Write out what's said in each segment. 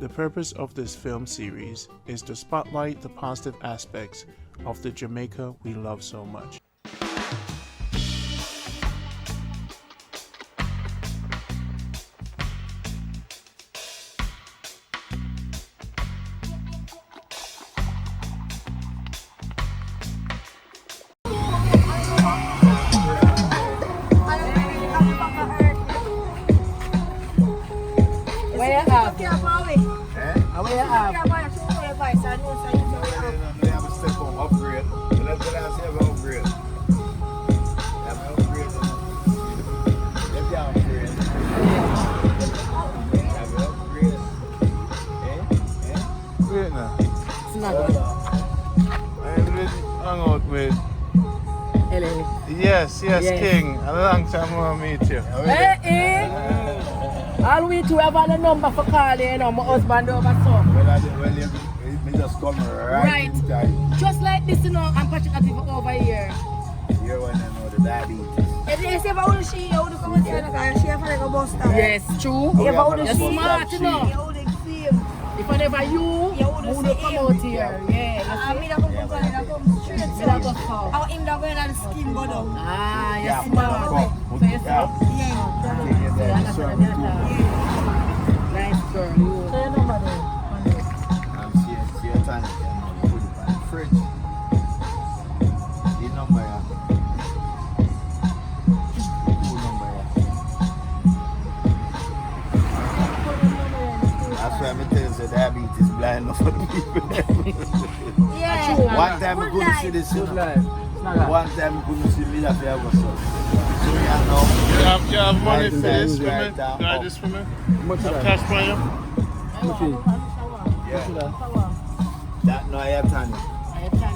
The purpose of this film series is to spotlight the positive aspects of the Jamaica we love so much. Yes, King. A long time I want to meet you. All we two have a number for calling, you know, my husband over so. We just come right in time. Just like this, you know, I'm particularly over here. You want to know the diabetes. Yes, true. You're smart, you know. If I never you would come out here. Yeah. You're smart. So you're smart. Nice girl. So your number there? See your tonic and put it on the fridge. The number here. That's why I'm telling you diabetes blind for the people. Yeah. One time I couldn't see this. One time I couldn't see me that I was so. So You have money for this for me? Got this for me? Have cash for you? Yeah. That no I have tonic.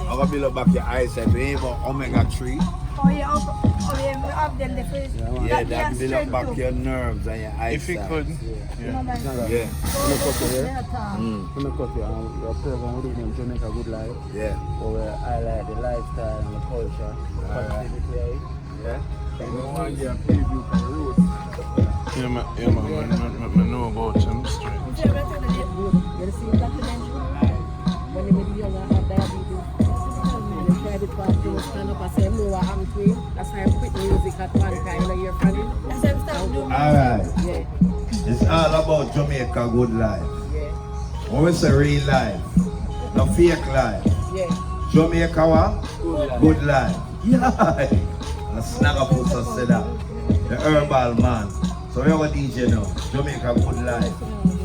I'm going to build back your eyesight. We have omega-3. Oh yeah, we have them the first. Yeah, that build up back your nerves and your eyesight. If you could. Yeah. I'm going to cut you. Your program will do Jamaica Good Life. Yeah. So we highlight the lifestyle and the culture. Positivity. Yeah. We want to preview for the roots. Yeah, man, I know about them straight. You see that documentary? When they were young and had diabetes, they tried to pass to stand up and say, no, what happened to you? That's why I quit music at one time, you know, you're funny. That's why I started doing music. Alright. Yeah. It's all about Jamaica Good Life. Yeah. When we say real life, no fake life. Yeah. Jamaica what? Good life. Yeah. And Snagga puts us say that. The herbal man. So we have a DJ now. Jamaica Good Life.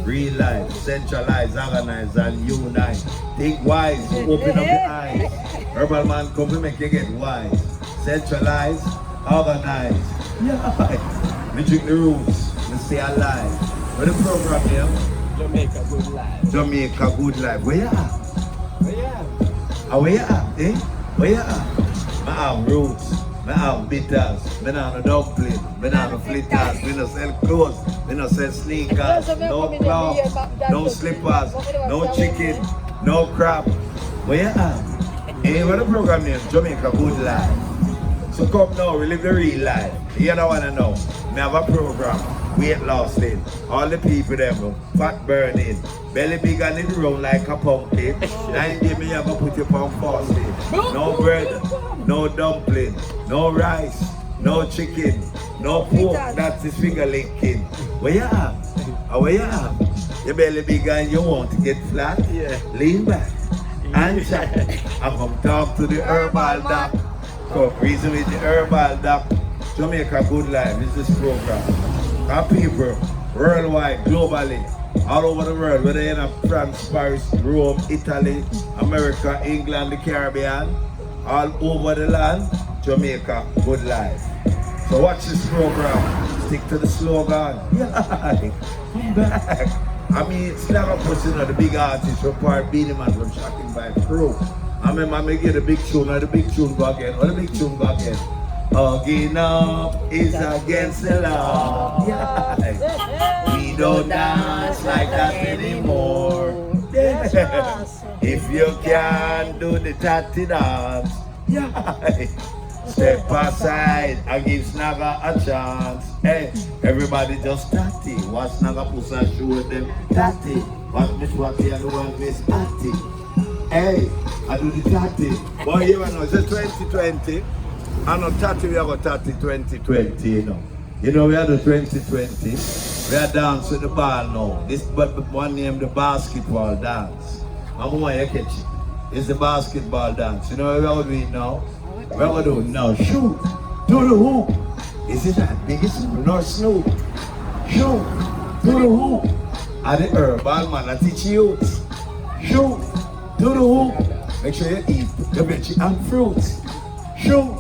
Real life. Centralize, organize and unite. Think wise. Open up your eyes. Herbal man come to make you get wise. Centralize, organize. Yeah. We drink the roots. We stay alive. Where the program here? Jamaica Good Life. Jamaica Good Life. Where you at? Where you at? Where you at? Eh? Where you at? I have roots. I have bitters. I have no dumpling. I have no flitters. We don't sell clothes. We don't sell sneakers. No clothes. No slippers. No chicken. No crab. Where you at? Hey, what the program name? Jamaica Good Life. So come now, we live the real life. You don't want to know. We have a program. Weight loss thing. All the people them, fat burning, belly big and it round like a pumpkin. 9 days me have to put you on fasting. No bread, no dumpling, no rice, no chicken, no pork. That's the finger licking. Where you at? Where you at? Your belly big and you want to get flat? Yeah. Lean back and chat. I come talk to the herbal doc. Come reason with the herbal doc. Jamaica Good Life is this program. Our people, worldwide, globally, all over the world, whether in France, Paris, Rome, Italy, America, England, the Caribbean, all over the land, Jamaica Good Life. So watch this program, stick to the slogan. Yeah, come back. I mean, Snagga puts in the big artist from part Beanie Man from Shocking by Crew. I remember I get the big tune, or the big tune go again, or the big tune go again. Hugging up is against the law. Yeah. We don't dance like that anymore. Yeah. If you can't do the tatty dance, yeah. Step aside and give Snagga a chance. Hey, everybody just tatty. Watch Snagga push and show them tatty. But Miss Watty and the one Miss Atty. Hey, I do the tatty. Boy, you know, it's a 2020. I know tatty, we have a tatty 2020, you know. You know, we had the 2020. We are dancing the ball now. This one name the basketball dance. I'm going to catch it. It's the basketball dance. You know what we're going to do now? We're going to do now. Shoot. Do the hoop. Is it that biggest no snoop? Shoot. Do the hoop. And the herbal man, I teach you. Shoot. Do the hoop. Make sure you eat your veggie and fruits. Shoot.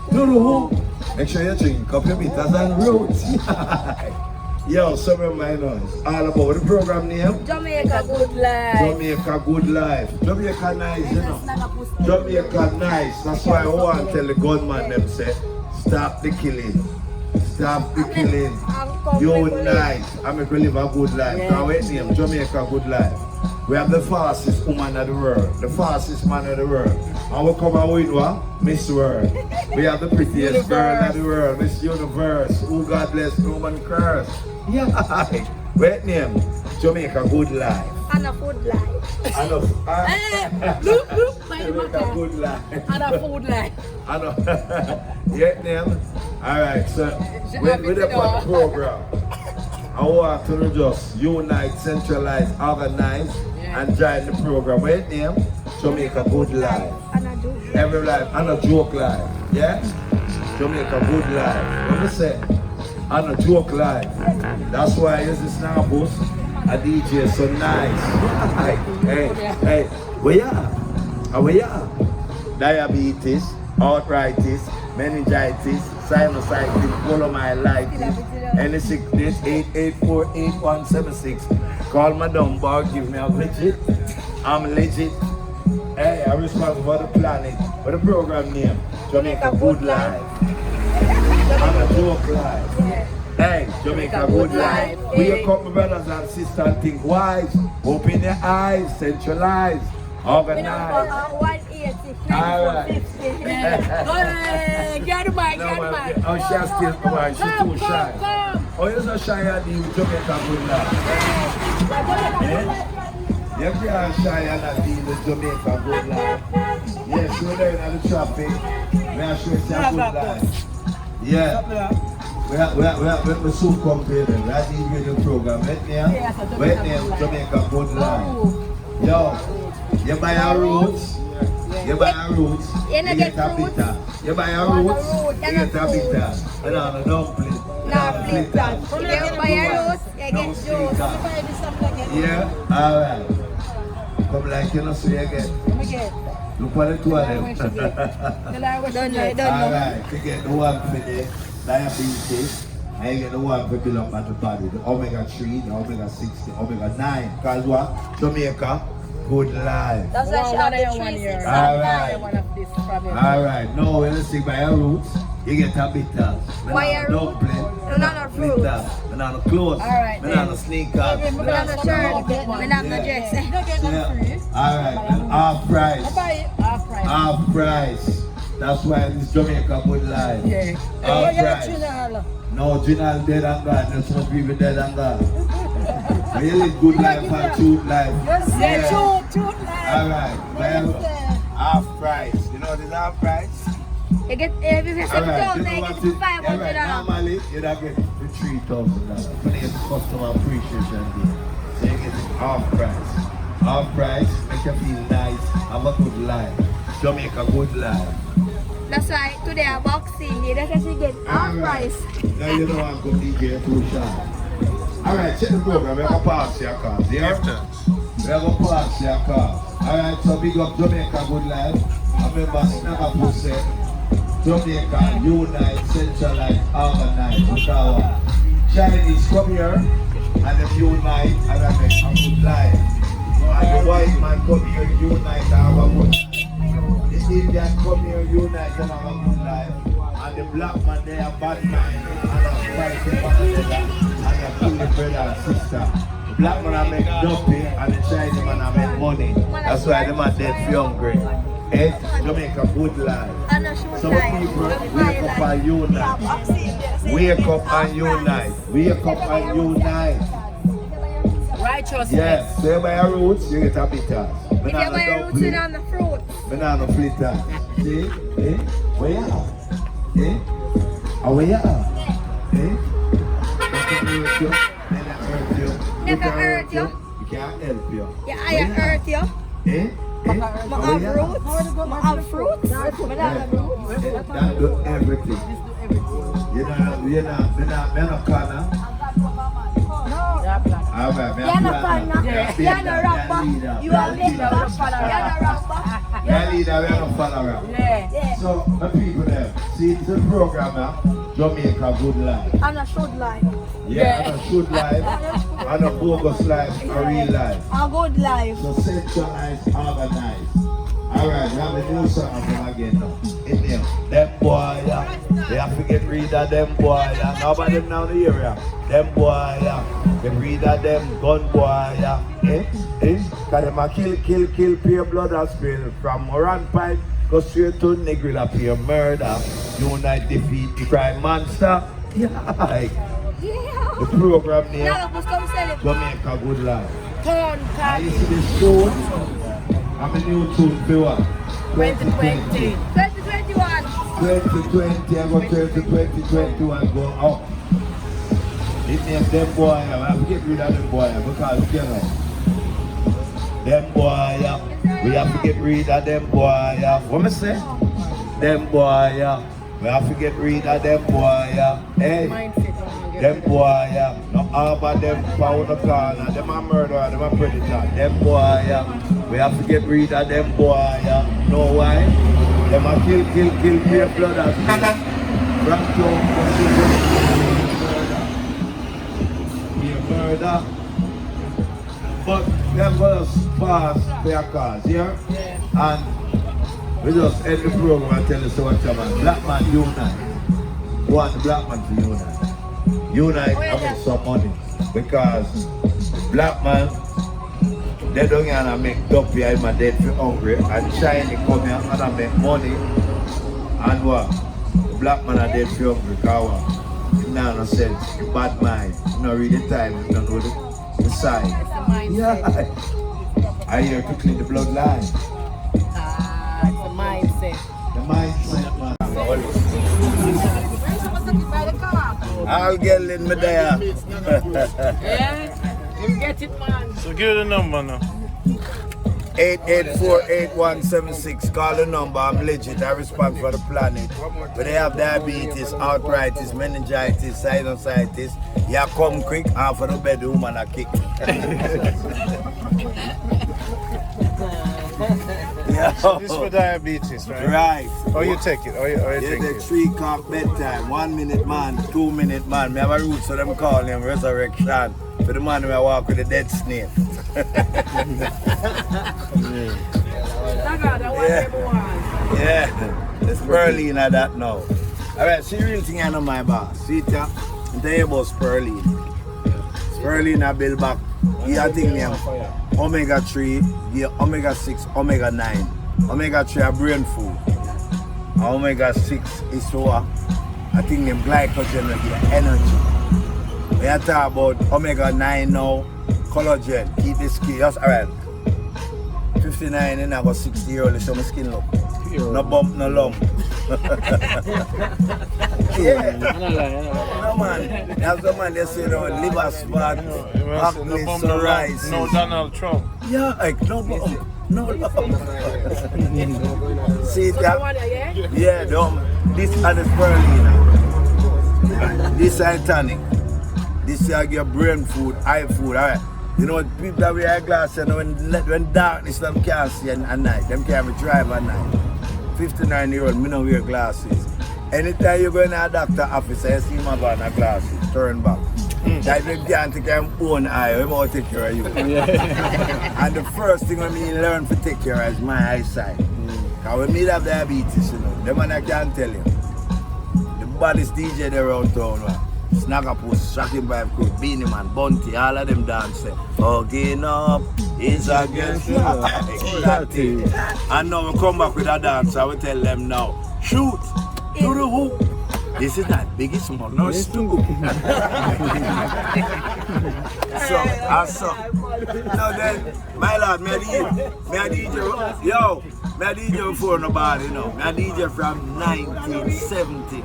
Do the hoop. Make sure you drink up your bitters and roots. Yo, some of my noise. All about the program name? Jamaica Good Life. Jamaica Good Life. Jamaica nice, you know. Jamaica nice. That's why I want to tell the gunman them say, stop the killing. Stop the killing. Unite. I'm going to live a good life. Now wait name, Jamaica Good Life. We have the fastest woman of the world, the fastest man of the world. And we come and win what? Miss World. We have the prettiest girl of the world, Miss Universe. Who God bless, no man curse. Yeah. Wait name, Jamaica Good Life. And a food life. And Look, my Jamaica Good Life. And a food life. Yeah name. Alright, so with the program. I want to just unite, centralize, organize, and join the program. Wait name, Jamaica Good Life. Every life, and a joke life. Yeah? Jamaica Good Life. What me say? And a joke life. That's why it's the Snagga, a DJ so nice. hey, where ya? Where ya? Diabetes, arthritis, meningitis, sinusitis, polymyelitis, any sickness, 884-8176. Call my number, give me a legit. I'm legit. Hey, I'm responsible for the planet. For the program name, Jamaica Good Life. I'm a joke life. Hey, Jamaica Good Life. Wake up my brothers and sisters and think wise. Open your eyes, centralize, organize. 180, Alright. Get the mic, get the mic. Oh, she's still quiet. She's too shy. Oh, you're so shy at the Jamaica Good Life. You can't shy and deal with Jamaica Good Life. Yes, you're there in the traffic. We are sure it's a good life. Yeah. We soon come to them. We are the radio program. Wait name, Jamaica Good Life. Yo, you buy our roots. You buy our roots. You get a bitter. You buy our roots. You get a bitter. And on a dumpling. Now, flip that. You buy a roots, you get juice. Yeah, alright. Come like you know, so you get. Look at the two of them. Alright, you get the one for the diabetes, and you get the one for build up at the body. The omega-3, the omega-6, the omega-9. Because what? Jamaica Good Life. That's why she have the 1 year. Alright, no, when you stick by your roots, you get a bitter. Why your roots? Banana fruit. Banana clothes. Alright. Banana sneakers. Banana shirt. Banana dress. Alright, half price. Half price. Half price. That's why this Jamaica Good Life. Yeah. Half price. No, Jinal dead and gone. There's some people dead and gone. We live good life and truth life. Yes, truth life. Alright, half price. You know this half price? You get every Alright, $7,000, you you know get what $500. normally you'd get the $3,000. But it's customer appreciation day. So you get half price. Half price, make you feel nice, have a good life. Jamaica Good Life. That's why today I'm boxing. That's why she get half price. Now you know I'm going to DJ too shy. Alright, check the program. We have a pass your cars. Yeah? We have a pass your cars. Alright, so big up Jamaica Good Life. I remember Snagga said, Jamaica unite, centralize, organize. Chinese come here and them unite and they make a good life. And the white man come here unite and have a good life. The Indian come here unite and have a good life. And the black man they are bad mind and are fighting one another and they kill the brother and sister. The black man make dumpy and the Chinese man make money. That's why them are dead for hungry. Jamaica Good Life. So people wake up and unite. Wake up and unite. Wake up and unite. Righteousness. Yeah, stay by your roots, you get a bitter. If you buy a roots in on the fruit. Banana flitter. See? Eh? Where you are? Eh? Where you are? Eh? Never hurt you. You can't help you. Yeah, I hurt you. Eh? I have fruits. I have fruits. That do everything. You're not corner. You're not corner. You're not rapper. You are leader. You're not rapper. You're leader, we're not follower. Yeah. So, the people there, see, it's a program now, Jamaica Good Life. And a should life. Yeah, and a good life, and a bogus life, a real life. A good life. So centralized, organized. Alright, we have a new song of them again now. In there. Them boy, yeah. They have to get rid of them boy, yeah. Nobody them down the area. Them boy, yeah. Get rid of them gun boy, yeah. Cause them a kill, pure blood and spill. From Moran Pipe, go straight to Negrilla, pure murder. Unite, defeat the crime monster. Yeah, like. Yeah. The program name, Now let's come sell it. Jamaica Good Life. Corn I candy. see this tune. I'm a new tune for what? 2020. 2021. 2020, I go 2021 go up. It means them boy, I have to get rid of them boy because, you know, them boy, we have to get rid of them boy. What me say? Them boy, we have to get rid of them boy. Hey. Them boy, no harbor them pound the corner, them a murderer, them a predator. Them boy, we have to get rid of them boy. Know why? Them a kill, pure blood and spill. Murder. But them just pass their cars, yeah? And we just end the program and tell you so much about black man unite. One black man to unite. Unite and make some money because black man, they don't gonna make dumpy in my dead for hungry and shiny come here and make money and what? Black man are dead for hungry because what? It now no sense, bad mind, you don't read the time, you don't know the sign. Yeah. I hear to clean the bloodline. It's a mindset. The mindset man. I'll get in me there. Yeah? You get it, man. So give the number now. 884-8176. Call the number. I'm legit. I respond for the planet. But they have diabetes, arthritis, meningitis, sinusitis. Yeah, come quick. Half of the bedroom and a kick. Yeah. So this for diabetes, right? Right. Or you take it, or you You take take it. 3 cup bedtime, 1 minute man, 2 minute man. Me have a root so them call him resurrection. For the man who walk with the dead snake. Yeah, it's Sperline at that now. Alright, see the real thing I know my boss. See it ya? I'm telling you about Sperline. Sperline I build back. Yeah, I think name Omega 3, yeah, Omega 6, Omega 9. Omega 3 are brain food. And Omega 6 is what? I think them glycogen will give energy. We are talking about Omega 9 now, collagen, keep the skin. That's alright. 59 and I got 60 years old, show my skin look. No bump, no lump. Yeah. No man. That's the man they say no liver spot, acne, psoriasis. No Donald Trump. Yeah, like no bump, no lump. See that? Yeah, this is the spirulina. This is tonic. This is your brain food, eye food, alright. You know, people that wear glasses, you know, when darkness, them can't see at night. Them can't drive at night. 59-year-old, me don't wear glasses. Anytime you go in a doctor office, you see my man with glasses, turn back. That you can't take your own eye, we want to take care of you. And the first thing I mean learn to take care of is my eyesight. Because when me have diabetes, you know, the man I can't tell you. The baddest DJ there around town, Snagga Post, Shocking Vibe Crew, Beanie Man, Bunty, all of them dance. Hugging up is against that thing. And now we come back with a dance, I will tell them now, shoot, do the hoop. This is not big, it's small. No, it's two. So then, my lord, me a DJ, yo, me a DJ before nobody, you know. Me a DJ from 1970.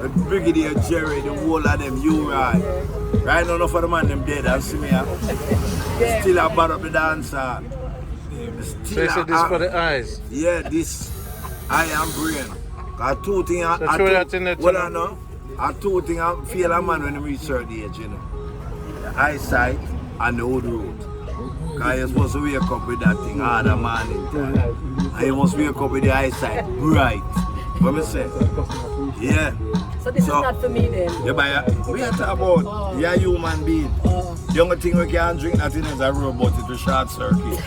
The Brigadier Jerry, the whole of them, you right. Right now, enough of the man them dead, and see me, still a bad up the dancer. So you said this for the eyes? Yeah, this eye and brain. Cause two things I feel a man when I reach certain age, you know. The eyesight and the old road. Cause you're supposed to wake up with that thing all the morning time. And you must wake up with the eyesight bright. What me say? Yeah. So this is not for me then? Yeah, but we are talking about you're a human being. The only thing we can drink that is a robot, it will short circuit.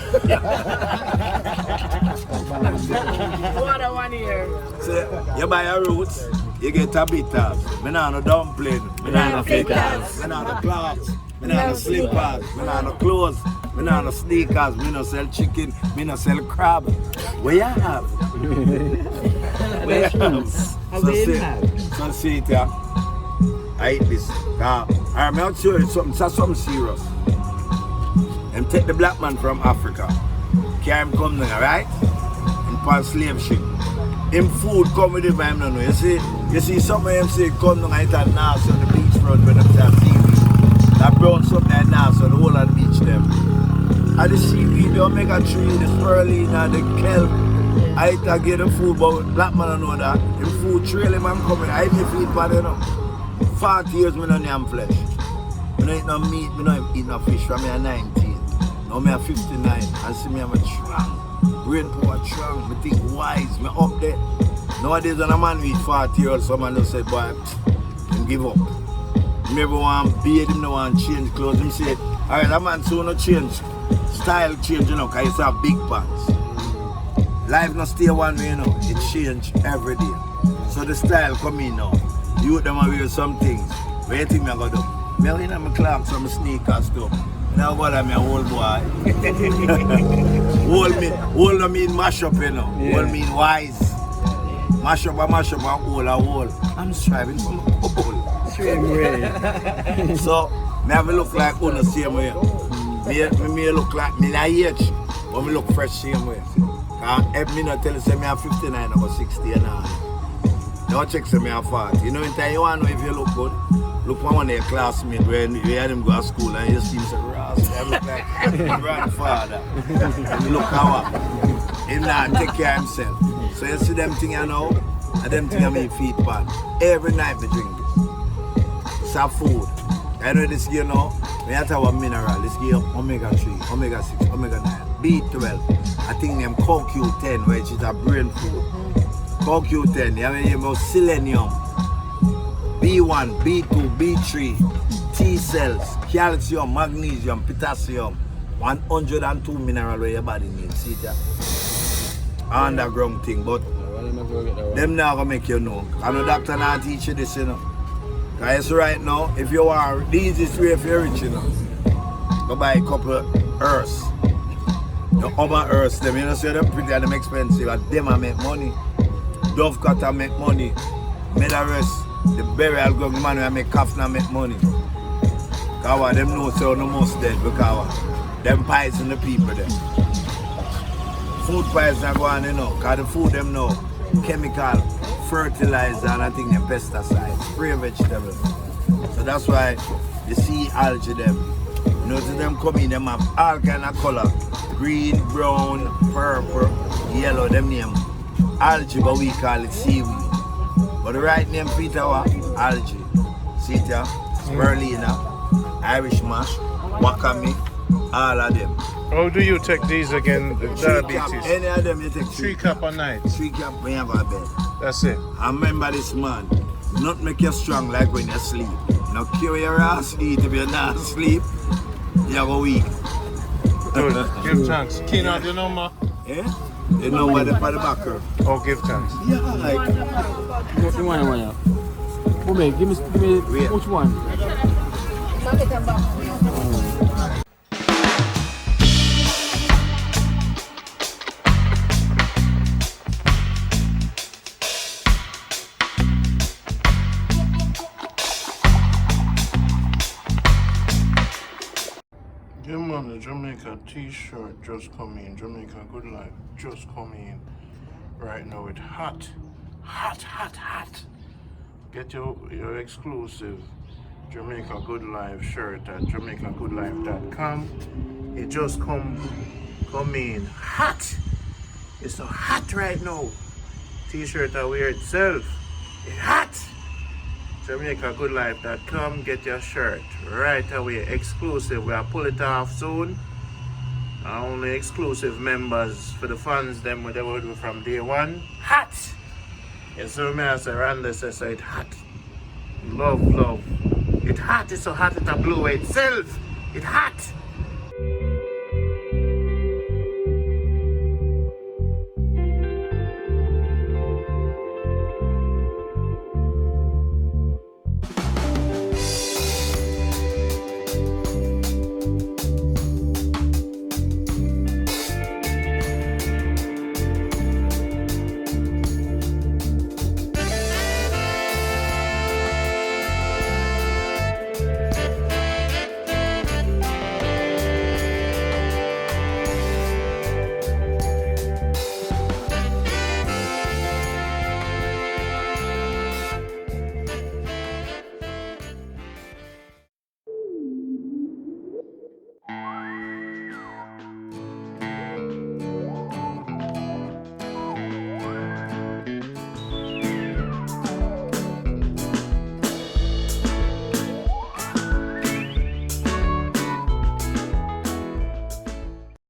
What a 1 year. So you buy a roots, you get a bitters. Me nah no dumpling, me nah no fritters, me nah no clothes, me nah no slippers, me nah no clothes, me nah no sneakers, me no sell chicken, me no sell crab. What you have? What you have? So see it here. I eat this. I'm not sure it's something serious. And take the black man from Africa. Carry him come there, right? On slave ship. Him food come with him, I don't know. You see some of them say come down and eat at Nassau on the beachfront when they have Seaview. That brown something at Nassau, the whole of the beach them. At the Seaview, the omega-3, the spirulina, the kelp. I eat to get the food, but black man don't know that. The food trailing man coming. I eat the feed for them. 40 years I don't eat flesh. I don't eat no meat, I don't eat no fish from me at 19. Now I'm 59 and see me I'm a strong. Brain power strong, I think wise, I up there. Nowadays when a man reach 40 years old, someone just say, boy, him give up. Him never want to bathe, him no want to change clothes. Him say, alright, that man soon no change. Style change, you know, because he have big pants. Life no stay one way, you know, it change every day. So the style come in now. You them a wear some things. What do you think I go do? Me in my clocks or my sneakers too. Now what I'm a old boy. Old mean mash up, you know. Yeah. Old mean wise. Mash up and old. I'm striving for my old. Same way. So, me have a look like on the same way. Me look like me na age, but me look fresh same way. If me not tell you say me I'm 59 or 60 and all. Don't check say me I'm 40. You know in time you want to know if you look good. Look for one of your classmates when you hear them go to school and you see him say, Ross, I look like my grandfather. And you look how he not take care of himself. So you see them thing you know, and them thing I mean feet pan. Every night we drink this. It's a food. I know this you know, we have to have a mineral. This give omega-3, omega-6, omega-9, B12. I think them CoQ10, which is a brain food. CoQ10, you have about selenium. B1, B2, B3, T cells, calcium, magnesium, potassium, 102 minerals where your body needs. See that? Underground thing, but them now gonna make you know. I know doctor not teach you this, you know. Because right now, if you are the easiest way if you're rich, you know, go buy a couple of herbs. The other herbs, them, you know, so they're pretty and them expensive, and them I make money. Dove cutter make money. Medarest. The burial ground man will make coffin and make money. Because them know so no most dead because them poison the people them. Food poison are going, you know, because the food them know chemical, fertilizer and I think them pesticides, spray vegetables. So that's why the sea algae them. You know, to them come in, them have all kind of color. Green, brown, purple, yellow, them name algae, but we call it seaweed. But the right name for it algae, Sita, spirulina, Irish mash, wakame, all of them. How do you take these again, the diabetes? Any of them you take 3 cups a night. 3 cups when you have a bed. That's it. I remember this man, not make you strong like when you sleep. Now cure your ass eat if you're not asleep, you have a week. Good, give thanks. Keynote your number? Yeah? You know what the backer. Oh, give thanks. Yeah, like. You want one? Woman, give me which one? on the Jamaica t-shirt just come in. Jamaica Good Life just come in. Right now it's hot. Get your exclusive Jamaica Good Life shirt at jamaicagoodlife.com. It just come in hot. It's so hot right now. T-shirt I wear itself. It's hot. jamaicagoodlife.com. Get your shirt right away. Exclusive. We'll pull it off soon. Only exclusive members for the fans. Them what they will do from day one. Hot. Yes, so me as a Randy says so it hot. Love. It hot. It's so hot it a blow itself. It hot.